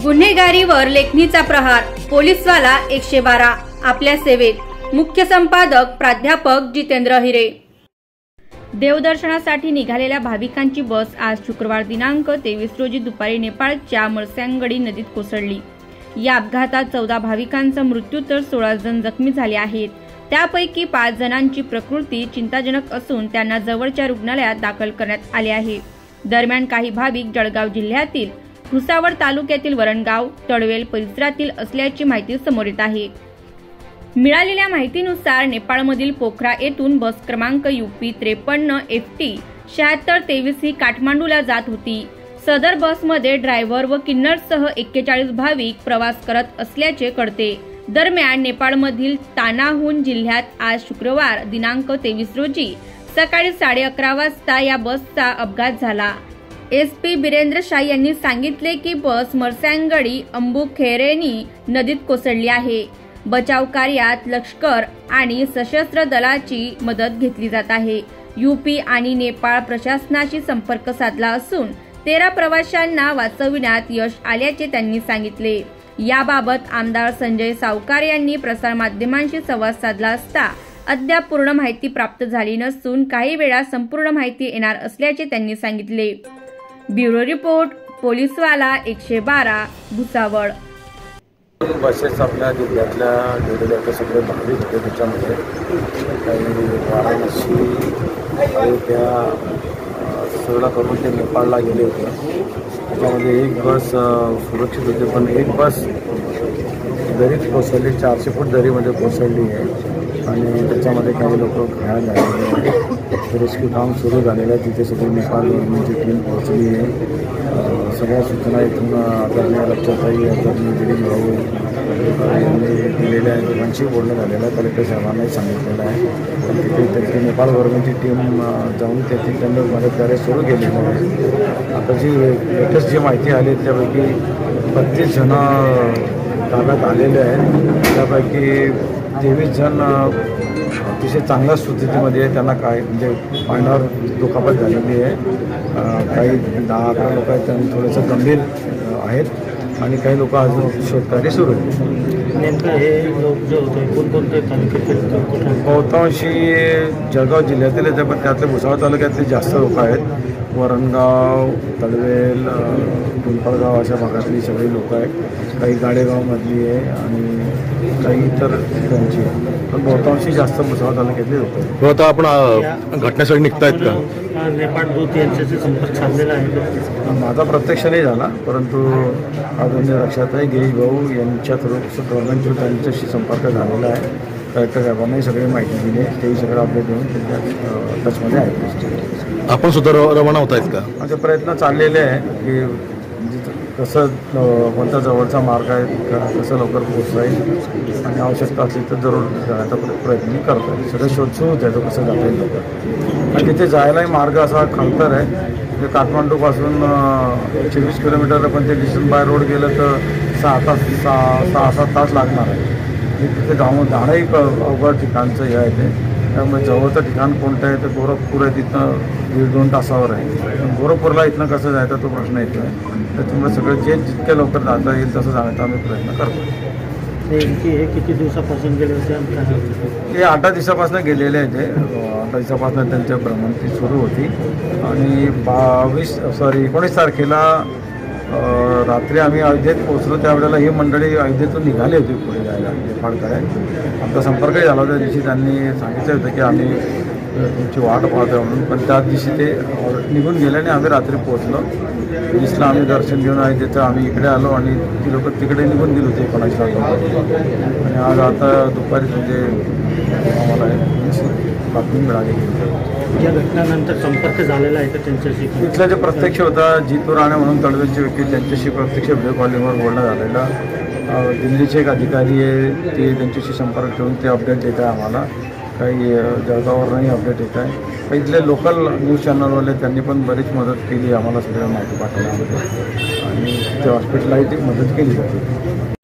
गुन्हेगारीवर लेखणीचा प्रहार, पोलीसवाला 112 आपल्या सेवेत। मुख्य संपादक प्राध्यापक जितेंद्र हिरे। देवदर्शनासाठी निघालेल्या भाविकांची बस आज शुक्रवार दिनांक 23 रोजी दुपारी नेपाळच्या मर्स्यांगडी नदीत कोसळली। या अपघातात 14 भाविकांचा मृत्यू तर 16 जण जखमी झाले आहेत। त्यापैकी 5 जणांची प्रकृती चिंताजनक असून त्यांना जवळच्या रुग्णालयात दाखल करण्यात आले आहे। दरम्यान काही भाविक जळगाव जिल्ह्यातील भुसावळ तालुक्यातील वरणगाव, तळवेल परिसरातील असल्याची माहिती समोर येत आहे। मिळालेल्या माहितीनुसार नेपाळमधील पोखरा येथून बस क्रमांक UP 53 FT 7623 ही काठमांडूला जात होती। सदर बसमध्ये ड्रायव्हर व किन्नरसह 41 भाविक प्रवास करत असल्याचे कळते। दरम्यान नेपाळमधील तानाहुन जिल्ह्यात आज शुक्रवार दिनांक 23 रोजी सकाळी 11:30 वाजता या बसचा अपघात झाला। SP बिरेंद्र शाह यांनी सांगितले की बस मर्स्यांगडी अंबुखेरेनी नदीत कोसळली आहे। बचाव कार्यात लष्कर आणि सशस्त्र दलाची मदत घेतली जात आहे। UP आणि नेपाळ प्रशासनाशी संपर्क साधला असून 13 प्रवाशांना वाचविण्यात यश आल्याचे त्यांनी सांगितले। याबाबत आमदार संजय सावकार यांनी प्रसारमाध्यमांशी संवाद साधला असता अद्याप पूर्ण माहिती प्राप्त झाली नसून काही वेळा संपूर्ण माहिती येणार असल्याचे त्यांनी सांगितले। ब्युरो रिपोर्ट, पोलीसवाला 112 भुसावळ। बसेस आपल्या जिल्ह्यातल्या गेलेल्या सगळे भाविक होते। त्याच्यामध्ये काही वाराणसी अयोध्या सगळा करून ते नेपाळला गेले होते। त्याच्यामध्ये एक बस सुरक्षित होते, पण एक बस दरीत कोसळली, 400 फूट दरीमध्ये कोसळली आहे आणि त्याच्यामध्ये काही लोक घायल झालेले आहेत। रेस्क्यू काम सुरू झालेलं आहे, तिथे सगळी नेपाळ गव्हर्नमेंटची टीम पोहोचली आहे। सगळ्या सूचना इथून आदरणीय लक्षाताई, आदरणीय दिलीप भाऊ यांनी दिलेल्या आहेत। दोघांशी बोलणं झालेलं आहे, कलेक्टर साहेबांनाही सांगितलेलं आहे। तिथे त्यांची नेपाळ गव्हर्नमेंटची टीम जाऊन तेथील त्यांनी मदत कार्य सुरू केलेलं आहे। आता जी लेटेस्ट जी माहिती आली त्यापैकी 32 जण ताब्यात आलेले आहेत। त्यापैकी 23 जण अतिशय चांगल्या स्थितीमध्ये आहे, त्यांना काय म्हणजे पाण्यावर दुखापत झालेली आहे। काही 10-11 लोक आहेत, त्यांनी थोडंसं गंभीर आहेत आणि काही लोक अजून शोधकार्य सुरू आहे। नेमकं हे लोक जे होते कोणकोणते तालुक्यातील? बहुतांशी जळगाव जिल्ह्यातील आहेत, पण त्यातले भुसावळ तालुक्यातले जास्त लोक आहेत। वरणगाव, तळवेल, पिंपळगाव अशा भागातली सगळी लोक आहेत। काही गाडेगावमधली आहे आणि काही इतर ठिकाणची आहे, पण बहुतांशी जास्त भुसावळ तालुक्यातले लोक आहेत। आता आपण घटनेसाठी निघतायत का? नेपाळ दूत यांच्याशी संपर्क साधलेला आहे? माझा प्रत्यक्ष नाही झाला, परंतु आदरणीय लक्षाताई, गिरीश भाऊ यांच्या थ्रू गव्हर्नमेंट थ्रू त्यांच्याशी संपर्क झालेला आहे। कलेक्टर साहेबांनाही सगळी माहिती दिली आहे, तेही सगळं अपडेट देऊन त्यांच्या टचमध्ये आहेत। आपण सुद्धा रवाना होत आहेत का? माझे प्रयत्न चाललेले आहे की कसं कोणता जवळचा मार्ग आहे, कसं लवकर पोहोचता येईल आणि आवश्यकता असली तर जरूर जाण्याचा प्रयत्न करतो आहे। सगळं शोध सुरू आहे तो कसं जाता येईल लवकर। आणि तिथे जायलाही मार्ग असा खडतर आहे, म्हणजे काठमांडूपासून 120 किलोमीटर, पण ते डिस्टन बाय रोड गेलं तर 6-7 तास लागणार आहे। तिथे जाणंही अवघड ठिकाणचं हे आहे ते। त्यामुळे जवळचं ठिकाण कोणतं आहे तर गोरखपूर आहे, तिथं 1.5-2 तासावर आहे। गोरखपूरला इथनं कसं जायचं तो प्रश्न येतो आहे। त्याच्यामुळे सगळं जितक्या लवकर जाता येईल तसं जाण्याचा आम्ही प्रयत्न करतो। हे किती दिवसापासून गेले होते? हे 8 दिवसापासून गेलेले आहे। ते 8 दिवसापासून त्यांच्या भ्रमंती सुरू होती आणि 19 तारखेला रात्री आम्ही अयोध्येत पोहोचलो। त्यावेळेला ही मंडळी अयोध्येतून निघाली होती पुढे जायला नेपाळकडे। आमचा संपर्कही झाला होता। त्या दिवशी त्यांनी सांगितलं होतं की आम्ही तुमची वाट पाहतो म्हणून, पण त्याच दिवशी ते निघून गेल्याने आम्ही रात्री पोहोचलो। 20ला आम्ही दर्शन घेऊन अयोध्येचं आम्ही इकडे आलो आणि ती लोक तिकडे निघून गेली होती 19 आणि आज आता दुपारी म्हणजे आम्हाला बातमी मिळाली। या घटनेनंतर संपर्क झालेला आहे का त्यांच्याशी? तिथला जे प्रत्यक्ष होता जितू राणे म्हणून तळवेलचे व्यक्ती, त्यांच्याशी प्रत्यक्ष व्हिडिओ कॉलिंगवर बोलणं झालेलं। दिल्लीचे एक अधिकारी आहे, ते त्यांच्याशी संपर्क ठेवून ते अपडेट देत आहे आम्हाला। काही जळगाववरही अपडेट येत आहे। इथले लोकल न्यूज चॅनलवाले त्यांनी पण बरीच मदत केली आम्हाला, सगळ्या माहिती पाठवण्यामध्ये आणि ते हॉस्पिटललाही ती मदत केली जाते।